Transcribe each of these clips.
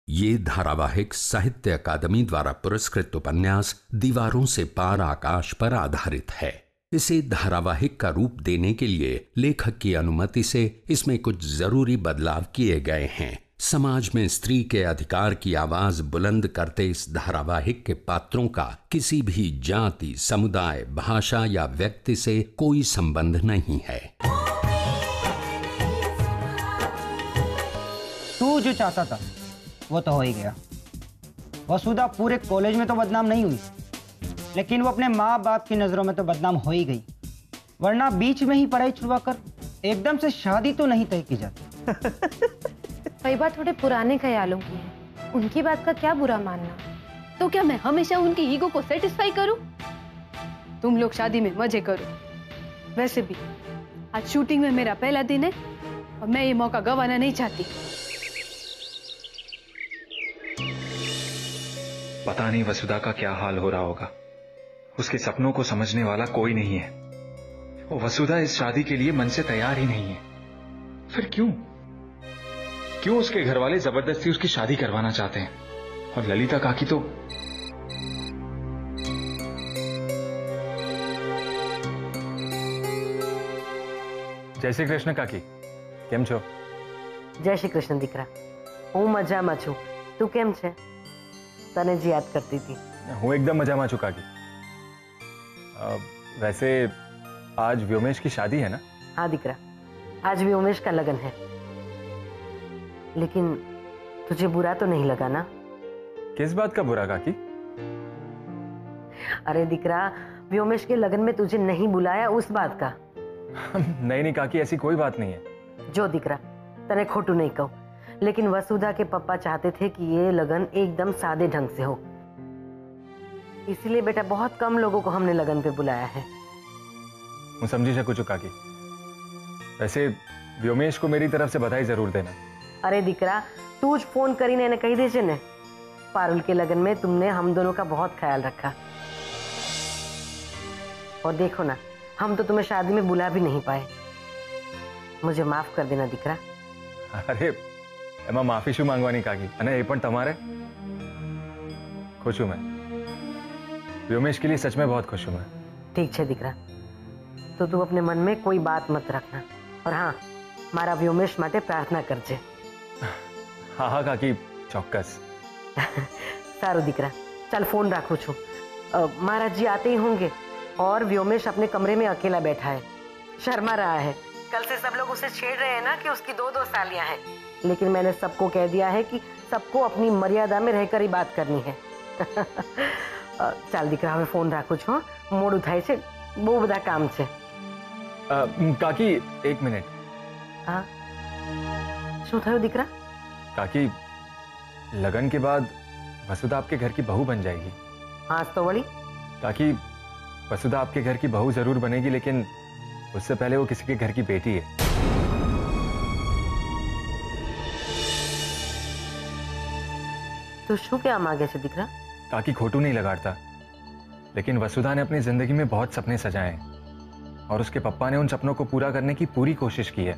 ये धारावाहिक साहित्य अकादमी द्वारा पुरस्कृत उपन्यास दीवारों से पार आकाश पर आधारित है। इसे धारावाहिक का रूप देने के लिए लेखक की अनुमति से इसमें कुछ जरूरी बदलाव किए गए हैं। समाज में स्त्री के अधिकार की आवाज बुलंद करते इस धारावाहिक के पात्रों का किसी भी जाति, समुदाय, भाषा या व्यक्ति से कोई संबंध नहीं है। तू जो चाहता था वो तो हो ही गया। वसुधा पूरे कॉलेज में तो बदनाम नहीं हुई, लेकिन वो अपने माँ बाप की नजरों में तो बदनाम हो ही गई। वरना बीच में ही पढ़ाई छुड़वा कर एकदम से शादी तो नहीं तय की जाती। वही बात थोड़े पुराने ख्यालों की है, उनकी बात का क्या बुरा मानना। तो क्या मैं हमेशा उनकी ईगो को सेटिस्फाई करूं? तुम लोग शादी में मजे करो। वैसे भी आज शूटिंग में मेरा पहला दिन है और मैं ये मौका गंवाना नहीं चाहती। पता नहीं वसुधा का क्या हाल हो रहा होगा। उसके सपनों को समझने वाला कोई नहीं है। वो वसुधा इस शादी के लिए मन से तैयार ही नहीं है। फिर क्यों उसके घर वाले जबरदस्ती उसकी शादी करवाना चाहते हैं? और ललिता काकी तो जय श्री कृष्ण काकी, केम छो? जय श्री कृष्ण दीकरा, हूँ मजाમાં છું। તું કેમ છે? તને જ યાદ કરતી હતી। હું એકદમ મજામાં છું કાકી। वैसे आज व्योमेश की शादी है ना? हाँ दीकरा, आज व्योमेश का लगन है। लेकिन तुझे बुरा तो नहीं लगा ना? किस बात का बुरा काकी? अरे दीकरा, व्योमेश के लगन में तुझे नहीं बुलाया उस बात का। नहीं काकी, ऐसी कोई बात नहीं है। जो दीकरा, तने खोटू नहीं कहूं, लेकिन वसुधा के पापा चाहते थे कि ये लगन एकदम सादे ढंग से हो। इसलिए बेटा बहुत कम लोगों को हमने लगन पे बुलाया है। मैं समझी सकूं काकी। वैसे व्योमेश को मेरी तरफ से बधाई जरूर देना। अरे दीकरा, तू फोन करीने એને કહી દેજે ને, पारुल के लगन में तुमने हम दोनों का बहुत ख्याल रखा। और देखो ना, हम तो तुम्हें शादी में बुला भी नहीं पाए। मुझे माफ कर देना दीकरा। अरे एमा माफी शू मांगवानी काकी, अने ए पण तमारे। खुश हूं मैं, व्योमेश के लिए सच में बहुत खुश हूं मैं। ठीक है दीकरा, तो तू अपने मन में कोई बात मत रखना। और हाँ, मारा व्योमेश माटे प्रार्थना करजे। हाँ हाँ काकी, चौक्कस। सारू दीकरा, चल फोन राखू छू। महाराज जी आते ही होंगे और व्योमेश अपने कमरे में अकेला बैठा है, शर्मा रहा है। कल से सब लोग उसे छेड़ रहे हैं ना कि उसकी 2-2 सालियां हैं, लेकिन मैंने सबको कह दिया है कि सबको अपनी मर्यादा में रहकर ही बात करनी है। चल दीकरा, हमें फोन राखू छू, मोड़ू थाय छे, बहु बधा काम छे। काकी एक मिनट। हाँ शू थयो दीकरा? काकी, लगन के बाद वसुधा आपके घर की बहू बन जाएगी। हाँ तो वही काकी, वसुधा आपके घर की बहू जरूर बनेगी, लेकिन उससे पहले वो किसी के घर की बेटी है। तो शू क्या मांगे छे दीकरा? काकी खोटू नहीं लगाड़ता, लेकिन वसुधा ने अपनी जिंदगी में बहुत सपने सजाए हैं और उसके पप्पा ने उन सपनों को पूरा करने की पूरी कोशिश की है।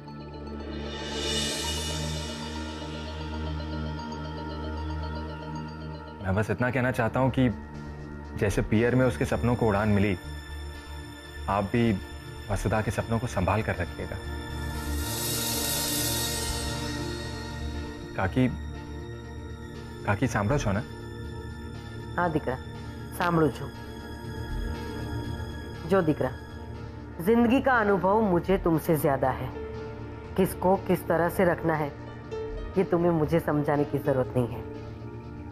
मैं बस इतना कहना चाहता हूं कि जैसे पियर में उसके सपनों को उड़ान मिली, आप भी वसुधा के सपनों को संभाल कर रखिएगा। काकी सांभळो छो ने? हाँ दीकरा, सांभळू छू। जो दीकरा, जिंदगी का अनुभव मुझे तुमसे ज्यादा है। किसको किस तरह से रखना है ये तुम्हें मुझे समझाने की जरूरत नहीं है।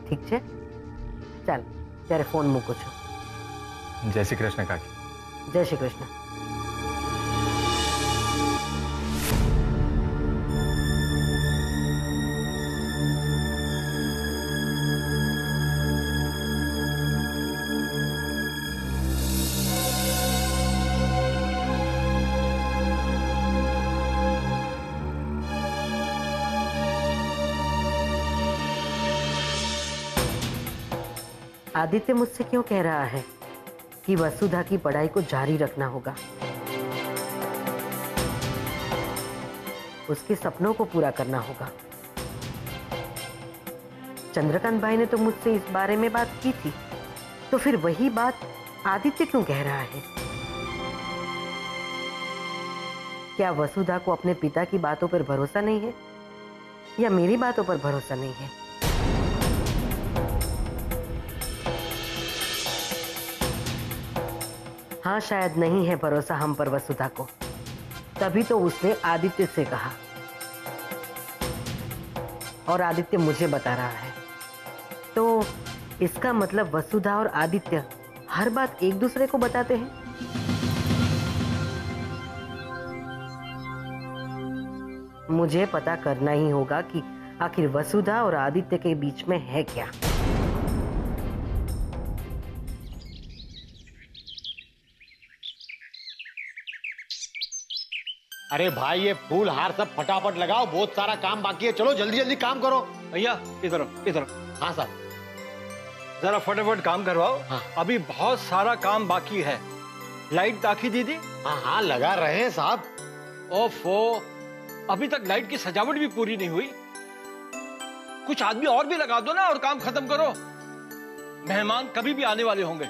ठीक है? चल तेरे फोन मूको छो। जय श्री कृष्ण काकी। जय श्री कृष्ण। आदित्य मुझसे क्यों कह रहा है कि वसुधा की पढ़ाई को जारी रखना होगा? उसके सपनों को पूरा करना होगा। चंद्रकांत भाई ने तो मुझसे इस बारे में बात की थी, तो फिर वही बात आदित्य क्यों कह रहा है? क्या वसुधा को अपने पिता की बातों पर भरोसा नहीं है या मेरी बातों पर भरोसा नहीं है? हाँ, शायद नहीं है भरोसा हम पर वसुधा को, तभी तो उसने आदित्य से कहा और आदित्य मुझे बता रहा है। तो इसका मतलब वसुधा और आदित्य हर बात एक दूसरे को बताते हैं। मुझे पता करना ही होगा कि आखिर वसुधा और आदित्य के बीच में है क्या। अरे भाई, ये फूल हार सब फटाफट लगाओ, बहुत सारा काम बाकी है। चलो जल्दी जल्दी काम करो। भैया इधर इधर। हाँ साहब, जरा फटाफट काम करवाओ। हाँ। अभी बहुत सारा काम बाकी है। लाइट ताकि दीदी। हाँ हाँ लगा रहे हैं साहब। ओफो, अभी तक लाइट की सजावट भी पूरी नहीं हुई। कुछ आदमी और भी लगा दो ना और काम खत्म करो। मेहमान कभी भी आने वाले होंगे।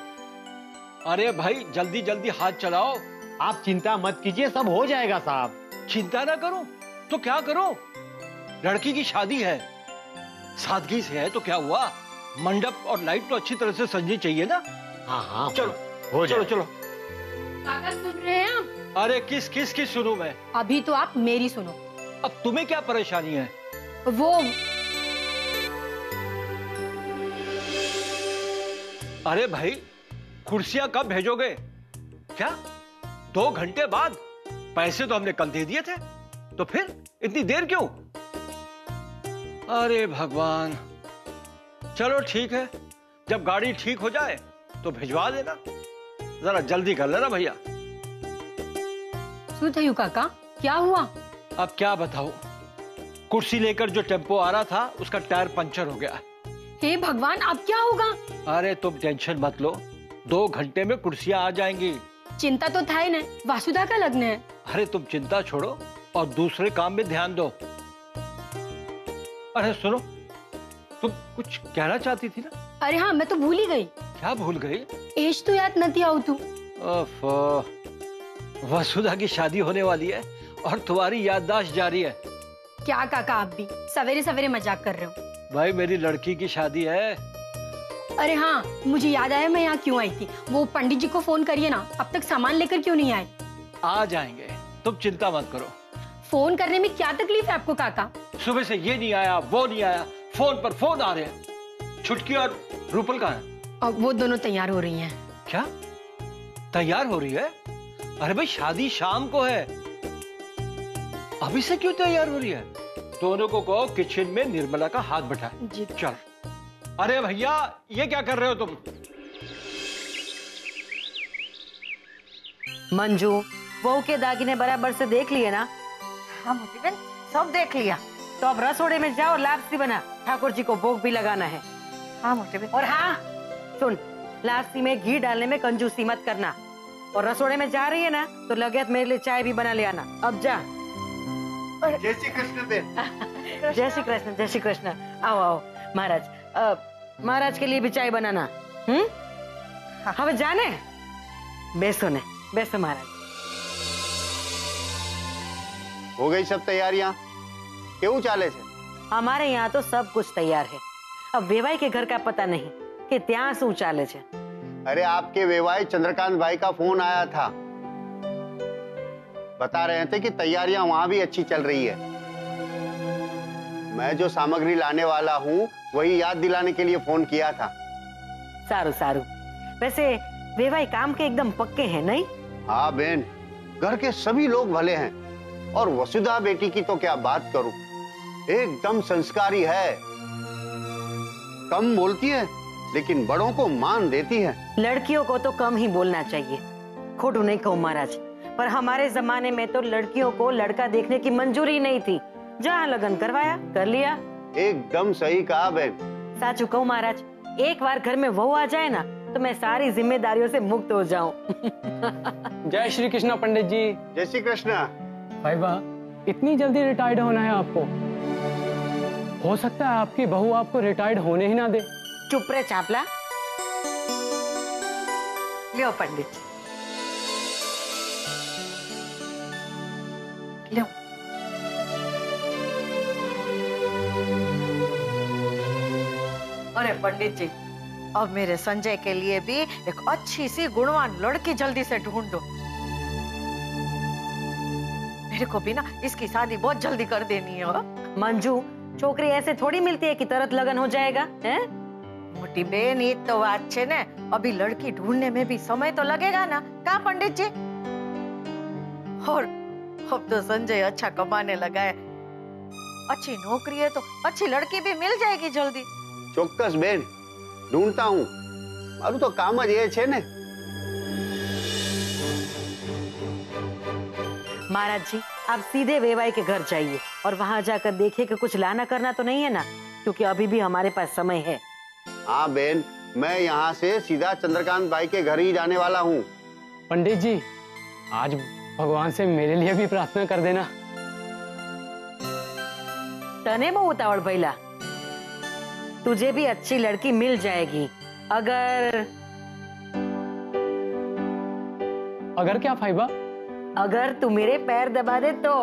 अरे भाई जल्दी जल्दी हाथ चलाओ। आप चिंता मत कीजिए, सब हो जाएगा साहब। चिंता ना करो तो क्या करो, लड़की की शादी है, सादगी से है तो क्या हुआ, मंडप और लाइट तो अच्छी तरह से सजनी चाहिए ना। हाँ हाँ चलो हो चलो जाएगा। चलो। काका सुन रहे हैं आप? अरे किस किस की सुनूं मैं? अभी तो आप मेरी सुनो। अब तुम्हें क्या परेशानी है? वो अरे भाई कुर्सियां कब भेजोगे? क्या 2 घंटे बाद? पैसे तो हमने कल दे दिए थे, तो फिर इतनी देर क्यों? अरे भगवान, चलो ठीक है, जब गाड़ी ठीक हो जाए तो भिजवा देना। जरा जल्दी कर लेना भैया। શું થયું કાકા? क्या हुआ? अब क्या बताऊं, कुर्सी लेकर जो टेम्पो आ रहा था उसका टायर पंचर हो गया। हे भगवान, अब क्या होगा? अरे तुम टेंशन मत लो, 2 घंटे में कुर्सियां आ जाएंगी। चिंता तो था ही नहीं, वासुदा का लग्न है। अरे तुम चिंता छोड़ो और दूसरे काम में ध्यान दो। अरे सुनो, तुम कुछ कहना चाहती थी ना? अरे हाँ, मैं तो भूल ही गई। क्या भूल गई? एज तो याद नहीं आवतु। ओफो, वसुधा की शादी होने वाली है और तुम्हारी याददाश्त जारी है। क्या काका, आप भी सवेरे सवेरे मजाक कर रहे हो? भाई मेरी लड़की की शादी है। अरे हाँ, मुझे याद आया मैं यहाँ क्यों आई थी। वो पंडित जी को फोन करिए ना, अब तक सामान लेकर क्यों नहीं आए? आ जाएंगे, तुम चिंता मत करो। फोन करने में क्या तकलीफ है आपको काका? सुबह से ये नहीं आया वो नहीं आया, फोन पर फोन आ रहे हैं। छुटकी और रूपल कहाँ है? और वो दोनों तैयार हो रही हैं। क्या तैयार हो रही है? अरे भाई शादी शाम को है, अभी से क्यों तैयार हो रही है? दोनों को कहो किचन में निर्मला का हाथ बैठाए। जी चल। अरे भैया ये क्या कर रहे हो तुम? मंजू, बहू के दागिने बराबर से देख लिए ना? हाँ मोटी बहन, सब देख लिया, तो अब रसोड़े में जाओ, लापसी बना, ठाकुर जी को भोग भी लगाना है। हाँ मोटी बहन। और हाँ सुन, लापसी में घी डालने में कंजूसी मत करना। और रसोड़े में जा रही है ना तो लगे मेरे लिए चाय भी बना ले आना। अब जा। जय श्री कृष्ण बेन। जय श्री कृष्ण, जय श्री कृष्ण। आओ आओ महाराज, महाराज के लिए भी चाय बनाना। હવે જાને બેસો ને, બેસો महाराज। हो गई सब तैयारियां? क्यों चाले छे? हमारे यहाँ तो सब कुछ तैयार है। अब वेवाई के घर का पता नहीं कि ત્યાં શું ચાલે છે। अरे आपके वेवाई चंद्रकांत भाई का फोन आया था, बता रहे थे कि तैयारियां वहां भी अच्छी चल रही है। मैं जो सामग्री लाने वाला हूँ वही याद दिलाने के लिए फोन किया था। सारू सारू। वैसे वेवाई काम के एकदम पक्के हैं नहीं? हाँ बहन, घर के सभी लोग भले हैं और वसुधा बेटी की तो क्या बात करूं, एकदम संस्कारी है। कम बोलती है लेकिन बड़ों को मान देती है। लड़कियों को तो कम ही बोलना चाहिए, खोटू नहीं कहूँ महाराज, पर हमारे जमाने में तो लड़कियों को लड़का देखने की मंजूरी नहीं थी। जहाँ लगन करवाया कर लिया। एकदम सही कहा बहन। साचू कहूँ महाराज, एक बार घर में वहू आ जाए ना तो मैं सारी जिम्मेदारियों से मुक्त हो जाऊं। जय श्री कृष्ण पंडित जी। जय श्री कृष्ण। भाई वाह, इतनी जल्दी रिटायर्ड होना है आपको? हो सकता है आपकी बहू आपको रिटायर्ड होने ही ना दे। चुप रहे चापला। लियो पंडित जी, लियो। अरे पंडित जी, अब मेरे संजय के लिए भी एक अच्छी सी गुणवान लड़की जल्दी से ढूंढ दो। मेरे को भी ना इसकी शादी बहुत जल्दी कर देनी है। मंजू, छोकरी ऐसे थोड़ी मिलती है कि तुरंत लगन हो जाएगा, हैं? मोटी बेन, ये तो बात छे ने, अभी लड़की ढूंढने में भी समय तो लगेगा ना, कहाँ पंडित जी? और अब तो संजय अच्छा कमाने लगा है, अच्छी नौकरी है तो अच्छी लड़की भी मिल जाएगी जल्दी। ચોક્કસ બેન, ઢૂંઢતા હું, મારું તો કામ જ એ છે ને। महाराज जी, आप सीधे वेवाई के घर जाइए और वहां जाकर देखिए कि कुछ लाना करना तो नहीं है ना, क्योंकि अभी भी हमारे पास समय है। हाँ बेन, मैं यहाँ से सीधा चंद्रकांत भाई के घर ही जाने वाला हूँ। पंडित जी, आज भगवान से मेरे लिए भी प्रार्थना कर देना। तने बहु उतावड़ भइला, तुझे भी अच्छी लड़की मिल जाएगी। अगर क्या फाइबा? अगर तू मेरे पैर दबा दे तो।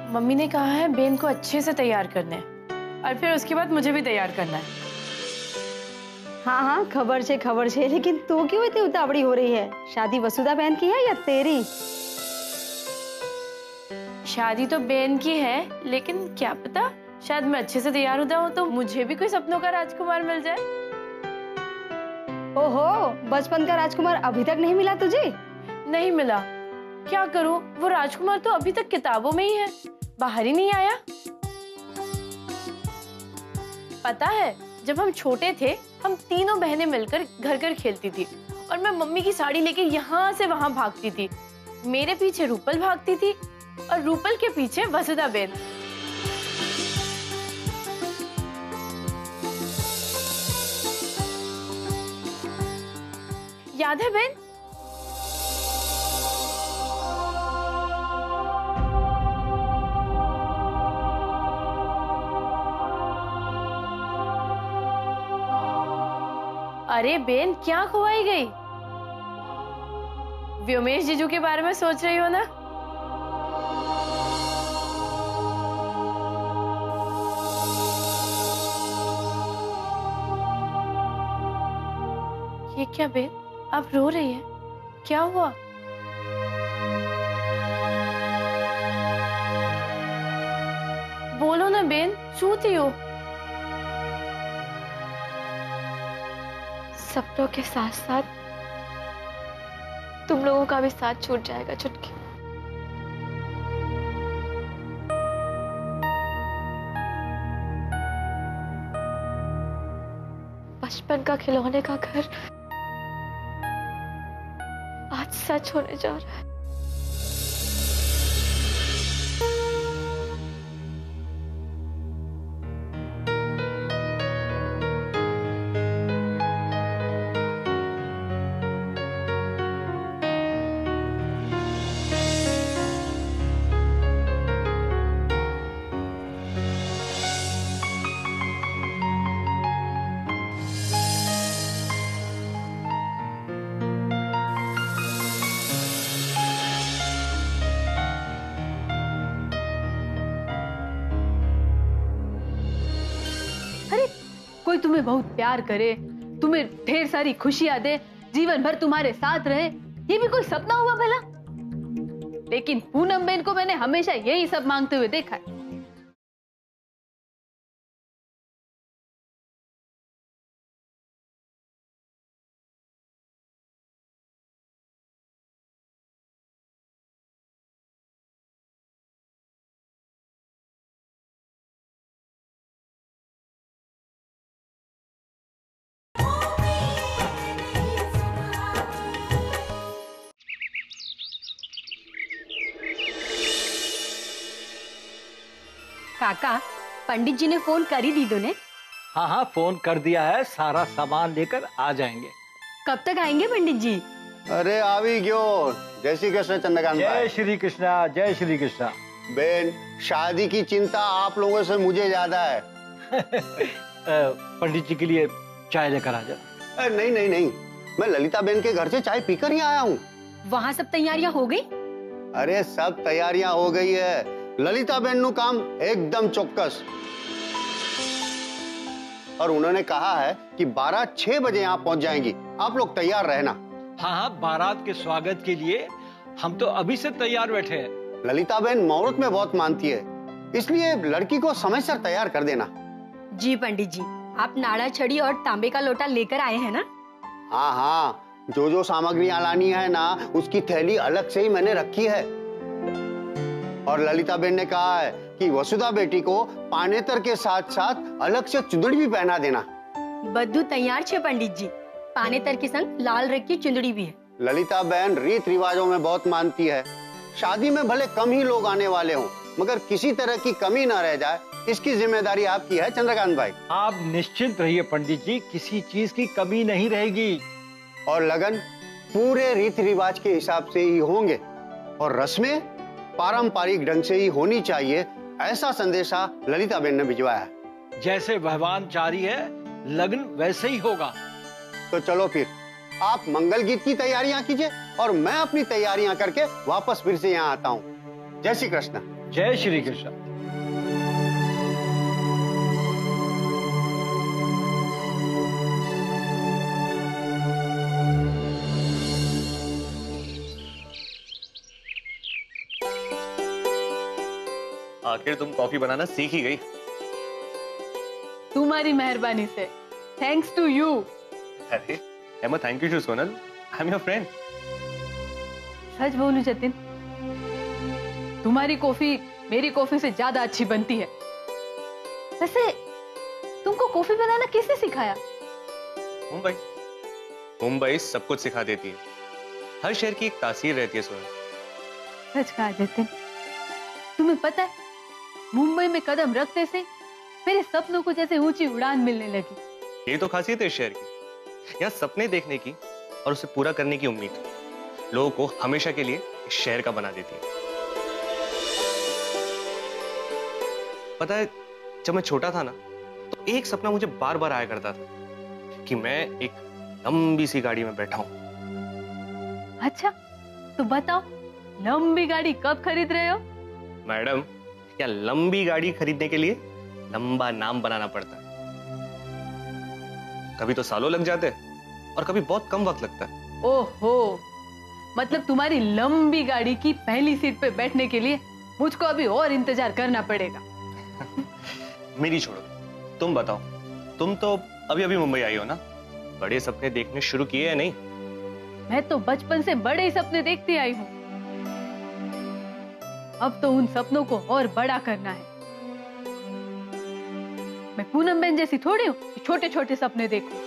मम्मी ने कहा है बेन को अच्छे से तैयार करना है और फिर उसके बाद मुझे भी तैयार करना है। हाँ हाँ, खबर छे, लेकिन तू क्यों इतनी उतावड़ी हो रही है? शादी वसुधा बहन की है या तेरी? शादी तो बेन की है, लेकिन क्या पता शायद मैं अच्छे से तैयार हो जाऊं तो मुझे भी कोई सपनों का राजकुमार मिल जाए। ओहो, बचपन का राजकुमार अभी तक नहीं मिला तुझे? नहीं मिला, क्या करूं? वो राजकुमार तो अभी तक किताबों में ही है, बाहर ही नहीं आया। पता है, जब हम छोटे थे हम तीनों बहनें मिलकर घर घर खेलती थी और मैं मम्मी की साड़ी लेके यहाँ से वहां भागती थी। मेरे पीछे रूपल भागती थी और रूपल के पीछे वसुधा बेन। याद है बेन? अरे बेन, क्या खोवाई गई? व्योमेश जीजू के बारे में सोच रही हो ना? ये क्या बेन, आप रो रही है? क्या हुआ? बोलो ना बेन, सोती हो? सपनों के साथ साथ तुम लोगों का भी साथ छूट जाएगा चुटकी। बचपन का खिलौने का घर आज सच होने जा रहा है। कोई तुम्हें बहुत प्यार करे, तुम्हें ढेर सारी खुशियां दे, जीवन भर तुम्हारे साथ रहे, ये भी कोई सपना हुआ भला? लेकिन पूनम बेन को मैंने हमेशा यही सब मांगते हुए देखा है। काका, पंडित जी ने फोन कर ही दी तूने? हाँ हाँ, फोन कर दिया है, सारा सामान लेकर आ जाएंगे। कब तक आएंगे पंडित जी? अरे आवी क्यों। जय श्री कृष्ण चंद्रकांत भाई। जय श्री कृष्णा, जय श्री कृष्णा। बेन, शादी की चिंता आप लोगों से मुझे ज्यादा है। पंडित जी के लिए चाय लेकर आ जा। नहीं नहीं नहीं, मैं ललिता बेन के घर से चाय पीकर ही आया हूँ। वहाँ सब तैयारियां हो गई? अरे सब तैयारियां हो गई है। ललिता बेन नु काम एकदम चौकस, और उन्होंने कहा है कि 12-6 बजे यहाँ पहुंच जाएंगी। आप लोग तैयार रहना। हाँ हाँ, बारात के स्वागत के लिए हम तो अभी से तैयार बैठे हैं। ललिता बेन मुहूर्त में बहुत मानती है, इसलिए लड़की को समय से तैयार कर देना। जी पंडित जी, आप नाड़ा छड़ी और तांबे का लोटा लेकर आए हैं ना? हाँ हाँ, जो जो सामग्रियां लानी है ना, उसकी थैली अलग से ही मैंने रखी है। और ललिता बेन ने कहा है कि वसुधा बेटी को पानेतर के साथ साथ अलग से चुंदड़ी भी पहना देना। बद्दू तैयार छे पंडित जी, पानेतर के संग लाल रंग की चुंदड़ी भी है। ललिता बेन रीत रिवाजों में बहुत मानती है। शादी में भले कम ही लोग आने वाले हों, मगर किसी तरह की कमी ना रह जाए, इसकी जिम्मेदारी आपकी है चंद्रकांत भाई। आप निश्चिंत रहिए पंडित जी, किसी चीज की कमी नहीं रहेगी। और लगन पूरे रीत रिवाज के हिसाब से ही होंगे, और रस्में पारंपरिक ढंग से ही होनी चाहिए, ऐसा संदेशा ललिता बेन ने भिजवाया है। जैसे भगवान चारी है, लगन वैसे ही होगा। तो चलो फिर, आप मंगल गीत की तैयारियां कीजिए और मैं अपनी तैयारियां करके वापस फिर से यहाँ आता हूँ। जय श्री कृष्ण। जय श्री कृष्ण। आखिर तुम कॉफी बनाना सीख ही गई। तुम्हारी मेहरबानी से, थैंक्स टू यू। अरे Emma, thank you too Sonal, I am your friend. सच बोलूं जतिन, तुम्हारी कॉफी मेरी कॉफी से ज्यादा अच्छी बनती है। वैसे तुमको कॉफी बनाना किसने सिखाया? मुंबई। मुंबई सब कुछ सिखा देती है। हर शहर की एक तासीर रहती है सोनल। सच कहा जतिन, तुम्हें पता है, मुंबई में कदम रखते से मेरे सपनों को जैसे ऊंची उड़ान मिलने लगी। ये तो खासियत है इस शहर की, यहाँ सपने देखने की और उसे पूरा करने की उम्मीद लोगों को हमेशा के लिए इस शहर का बना देती है। पता है, जब मैं छोटा था ना, तो एक सपना मुझे बार बार आया करता था कि मैं एक लंबी सी गाड़ी में बैठा हूं। अच्छा, तो बताओ, लंबी गाड़ी कब खरीद रहे हो? मैडम, क्या लंबी गाड़ी खरीदने के लिए लंबा नाम बनाना पड़ता है? कभी तो सालों लग जाते हैं और कभी बहुत कम वक्त लगता है। ओहो, मतलब तुम्हारी लंबी गाड़ी की पहली सीट पे बैठने के लिए मुझको अभी और इंतजार करना पड़ेगा। मेरी छोड़ो, तुम बताओ, तुम तो अभी अभी मुंबई आई हो ना, बड़े सपने देखने शुरू किए हैं नहीं? मैं तो बचपन से बड़े ही सपने देखती आई हूँ। अब तो उन सपनों को और बड़ा करना है। मैं पूनम बेन जैसी थोड़ी हूँ कि छोटे छोटे सपने देखूं।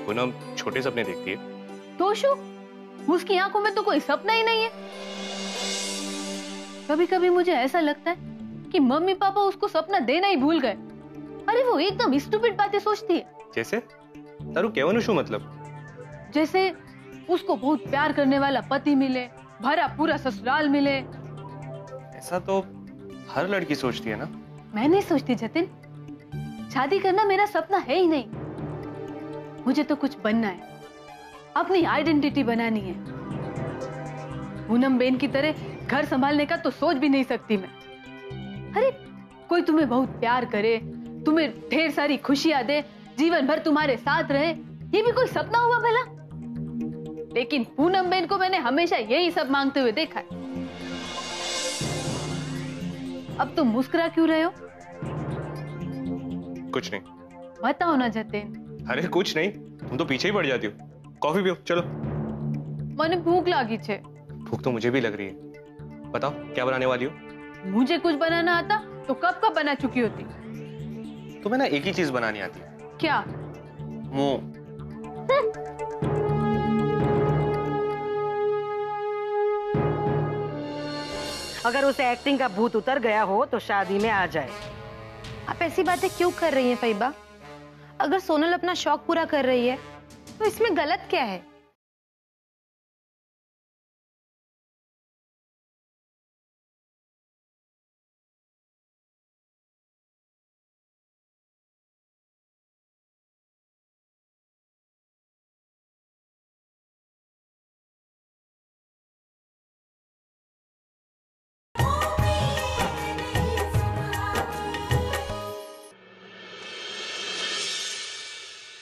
पूनम छोटे सपने देखती है तो शू, उसकी आंखों में तो कोई सपना ही नहीं है। कभी कभी मुझे ऐसा लगता है कि मम्मी पापा उसको सपना देना ही भूल गए। अरे वो एकदम स्टूपिड बातें सोचती है। जैसे तारू केवनु शू मतलब? जैसे उसको बहुत प्यार करने वाला पति मिले, भरा पूरा ससुराल मिले। ऐसा तो हर लड़की सोचती है ना। मैं नहीं सोचती जतिन, शादी करना मेरा सपना है ही नहीं। मुझे तो कुछ बनना है, अपनी आइडेंटिटी बनानी है। पूनम बेन की तरह घर संभालने का तो सोच भी नहीं सकती मैं। अरे कोई तुम्हें बहुत प्यार करे, तुम्हें ढेर सारी खुशियां दे, जीवन भर तुम्हारे साथ रहे, ये भी कोई सपना हुआ भला? लेकिन पूनम बहन को मैंने हमेशा यही सब मांगते हुए देखा है। अब तुम मुस्कुरा क्यों रहे हो? कुछ नहीं। बताओ ना जतिन। अरे कुछ नहीं, तुम तो पीछे ही पड़ जाती हो। कॉफी पियो, चलो। मने भूख लगी छे। भूख तो मुझे भी लग रही है। बताओ क्या बनाने वाली हो? मुझे कुछ बनाना आता तो कब का बना चुकी होती। तुम्हें ना एक ही चीज बनानी आती है। क्या? मुंह। अगर उसे एक्टिंग का भूत उतर गया हो तो शादी में आ जाए। आप ऐसी बातें क्यों कर रही हैं फैबा? अगर सोनल अपना शौक पूरा कर रही है तो इसमें गलत क्या है?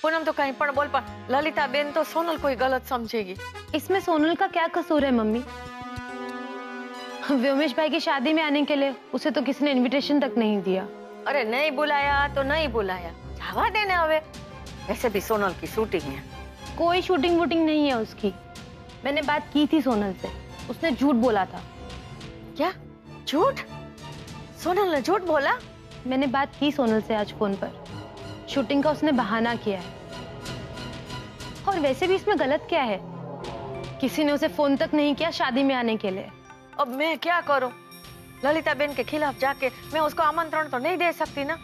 पूनम तो कहीं पण बोल, पर ललिता बेन तो सोनल कोई गलत समझेगी। इसमें सोनल का क्या कसूर है मम्मी? व्योमेश भाई की शादी में आने के लिए उसे तो किसी ने इनविटेशन तक नहीं दिया। अरे नहीं बुलाया तो नहीं बुलाया, जावा देने हवे। वैसे भी सोनल की शूटिंग है। कोई शूटिंग वूटिंग नहीं है उसकी। मैंने बात की थी सोनल से, उसने झूठ बोला था। क्या झूठ? सोनल ने झूठ बोला? मैंने बात की सोनल से आज फोन पर। शूटिंग का उसने बहाना किया है। और वैसे भी इसमें गलत क्या है? किसी ने उसे फोन तक नहीं किया शादी में आने के लिए। अब मैं क्या करूं? ललिता बेन के खिलाफ जाके मैं उसको आमंत्रण तो नहीं दे सकती ना।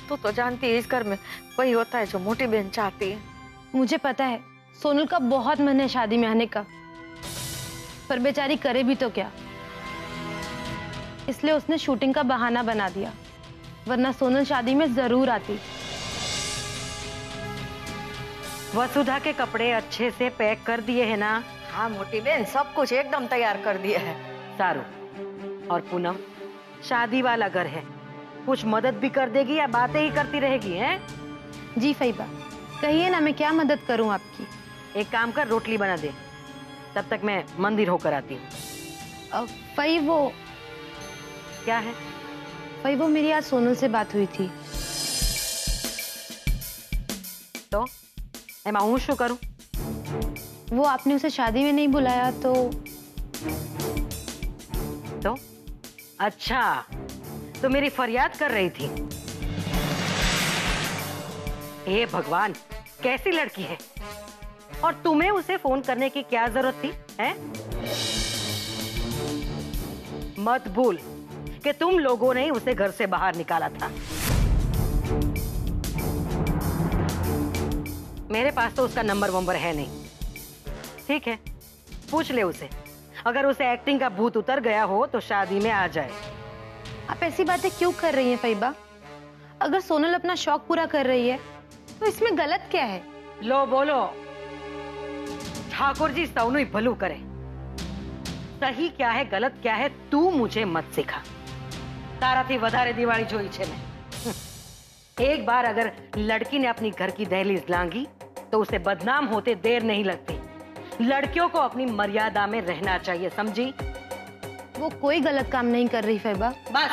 तू तो जानती है इस घर में वही होता है जो मोटी बहन चाहती है। मुझे पता है सोनल का बहुत मन है शादी में आने का, पर बेचारी करे भी तो क्या। इसलिए उसने शूटिंग का बहाना बना दिया, वरना सोनल शादी में जरूर आती। वसुधा के कपड़े अच्छे से पैक कर दिए हैं ना? हाँ मोटी बहन, सब कुछ एकदम तैयार कर दिया है। सारू और पूनम, शादी वाला घर है, कुछ मदद भी कर देगी या बातें ही करती रहेगी? हैं? जी फैबा, कहिए ना, मैं क्या मदद करूं आपकी? एक काम कर, रोटली बना दे, तब तक मैं मंदिर होकर आती हूँ। फई वो क्या है? फई वो मेरी आज सोनल से बात हुई थी। तो मैं हूँ शू करूं? वो आपने उसे शादी में नहीं बुलाया तो अच्छा, तो मेरी फरियाद कर रही थी। हे भगवान, कैसी लड़की है! और तुम्हें उसे फोन करने की क्या जरूरत थी? हैं? मत भूल कि तुम लोगों ने उसे घर से बाहर निकाला था। मेरे पास तो उसका नंबर वंबर है नहीं। ठीक है, पूछ ले उसे। अगर उसे एक्टिंग का भूत उतर गया हो तो शादी में आ जाए। आप ऐसी बातें क्यों कर रही हैं फैबा? अगर सोनल अपना शौक पूरा कर रही है तो इसमें गलत क्या है? लो बोलो। ठाकुर जी सौनु ही भलू करे। सही क्या है गलत क्या है तू मुझे मत सिखा। ताराथी वधारे दिवाળી જોઈ છે मैं। एक बार अगर लड़की ने अपनी घर की दहलीज लांगी तो उसे बदनाम होते देर नहीं लगती। लड़कियों को अपनी मर्यादा में रहना चाहिए, समझी? वो कोई गलत काम नहीं कर रही फैबा। बस।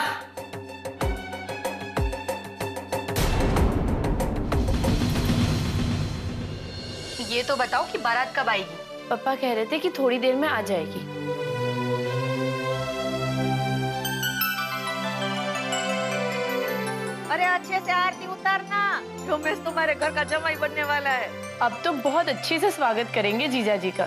ये तो बताओ कि बारात कब आएगी? पापा कह रहे थे कि थोड़ी देर में आ जाएगी। अरे अच्छे से आरती उतारना, रमेश तुम्हारे घर का जमाई बनने वाला है। अब तो बहुत अच्छे से स्वागत करेंगे जीजा जी का।